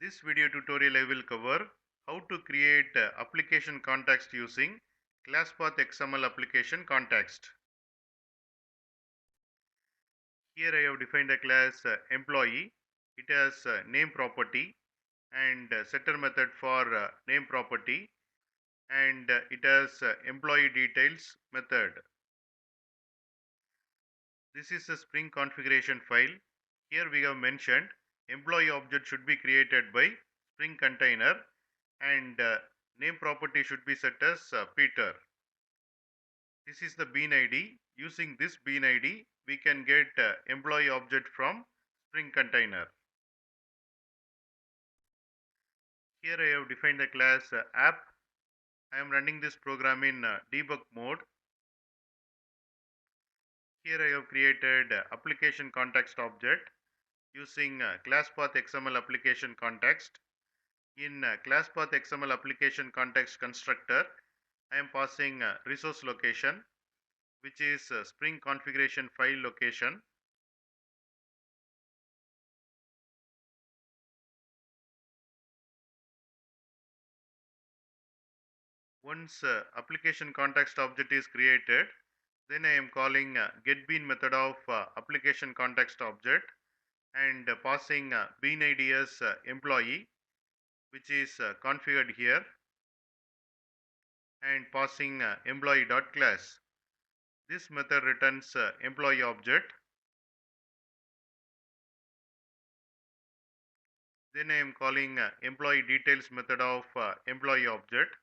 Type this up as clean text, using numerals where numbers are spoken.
This video tutorial I will cover how to create application context using ClassPathXML application context. Here I have defined a class employee. It has name property and setter method for name property, and it has employee details method. This is a Spring configuration file. Here we have mentioned employee object should be created by Spring container, and name property should be set as Peter. This is the bean ID. Using this bean ID, we can get employee object from Spring container. Here I have defined the class app. I am running this program in debug mode. Here I have created application context object using ClassPathXmlApplicationContext. In ClassPathXmlApplicationContext constructor, I am passing resource location, which is Spring configuration file location. Once application context object is created, then I am calling GateBeam method of application context object and passing bean ID as employee, which is configured here, and passing employee.class. This method returns employee object. Then I am calling employee details method of employee object.